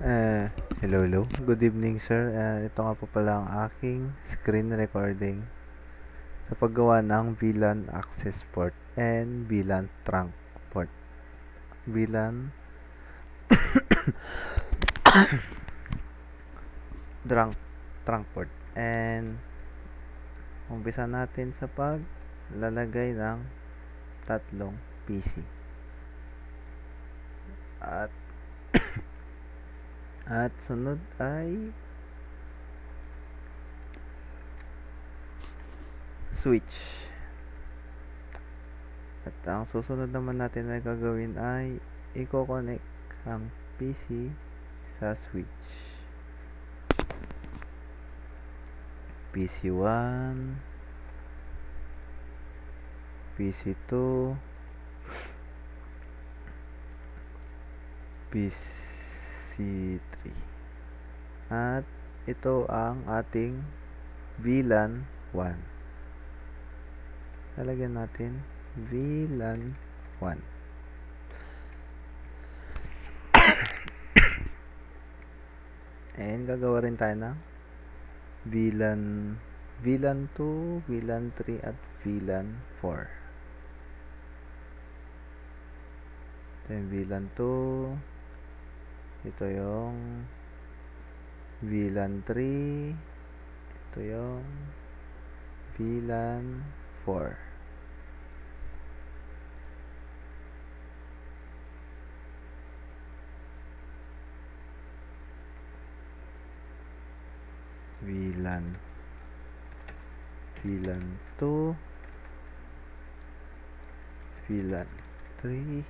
Eh, hello. Good evening, sir. Ito nga po pala ang aking screen recording sa paggawa ng VLAN access port and VLAN trunk port. VLAN trunk port. And umpisa natin sa paglalagay ng tatlong PC. At sunod ay switch. At ang susunod naman natin na gagawin ay i-connect ang PC sa switch. PC1, PC2, PC3. At ito ang ating VLAN 1. Lalagyan natin VLAN 1. And gagawa rin tayo ng VLAN 2, VLAN 3 at VLAN 4. Ito yung VLAN 2. Ito yung VLAN 3. Ito yung VLAN 4. VLAN 2, VLAN 3,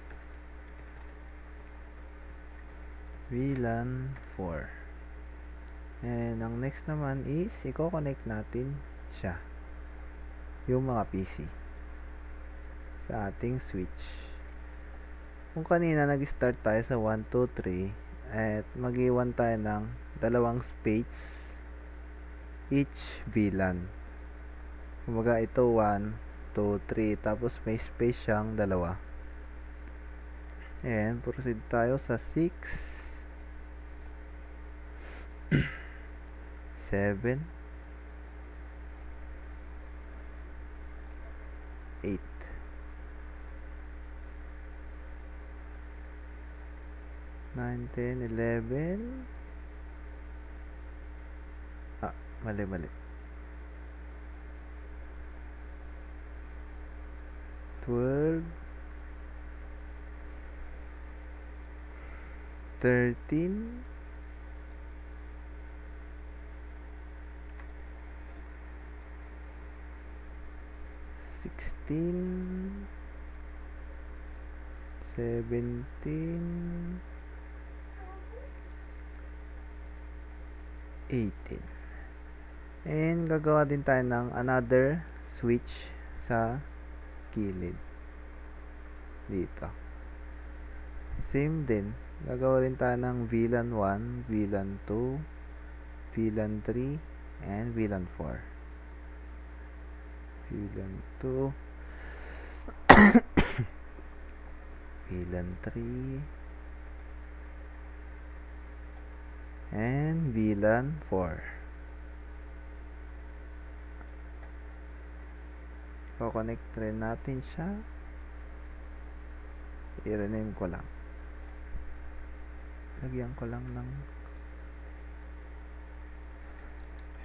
VLAN 4. And ang next naman is i-connect natin siya, yung mga PC, sa ating switch. Kung kanina nag-start tayo sa 1, 2, 3 at mag-iwan tayo ng dalawang space each VLAN. Kumbaga ito 1, 2, 3 tapos may space siyang dalawa. And proceed tayo sa 6, 7, 8, 9, 10, 11. Mali. 12, 13, 16, 17, 18. And gagawa din tayo ng another switch sa gilid dito. Same din, gagawa din tayo ng VLAN 1, VLAN 2, VLAN 3 and VLAN 4. VLAN 2, VLAN 3 and VLAN 4. Connect rin natin siya. I-rename ko lang. Lagyan ko lang ng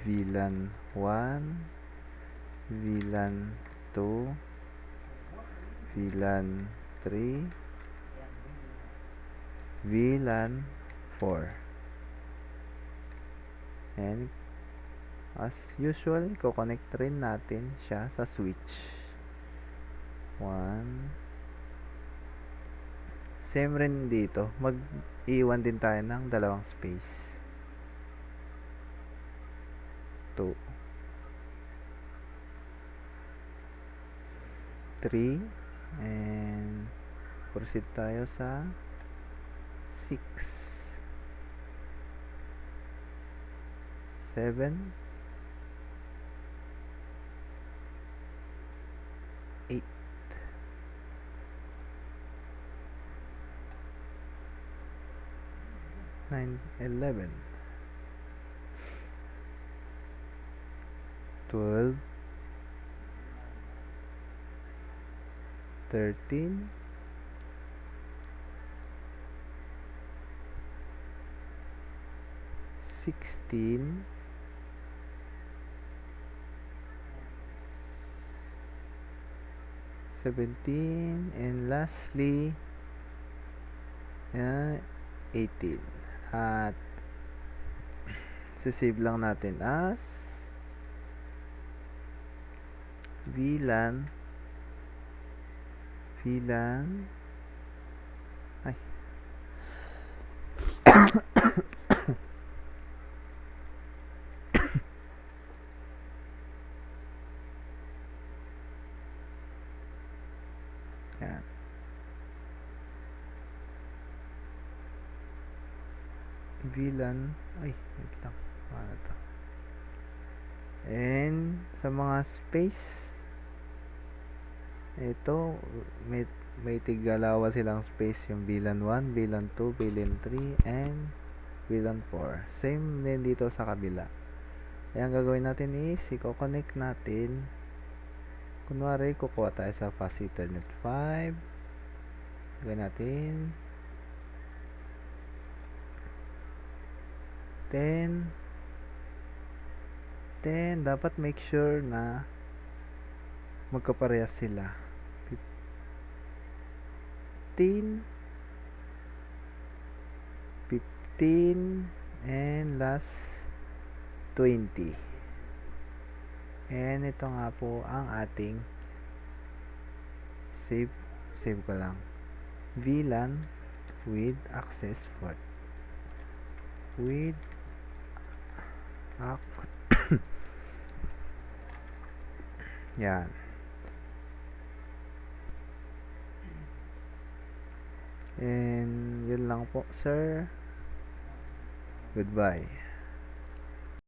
VLAN 1, VLAN 2, VLAN 3, VLAN 4. And as usual, i-connect rin natin siya sa switch. 1. Same rin dito. Mag-iwan din tayo ng dalawang space. 2, 3, and proceed tayo sa 6, 7, 8, 9, 9, 11, 12, 13, 16, 17, and lastly 18. At sisave lang natin as VLAN ay yan. VLAN ay wait lang, ano to, and sa mga space ito may tigdalawa silang space, yung VLAN 1, VLAN 2, VLAN 3, and VLAN 4. Same din dito sa kabila. Kaya ang gagawin natin is i-connect natin, kunwari kukuha tayo sa Fast Ethernet 5, gagawin natin 10, dapat make sure na magkaparehas sila. 15, and last 20. And ito nga po ang ating save ko lang, VLAN with access port with yan. And yun lang po, sir. Goodbye.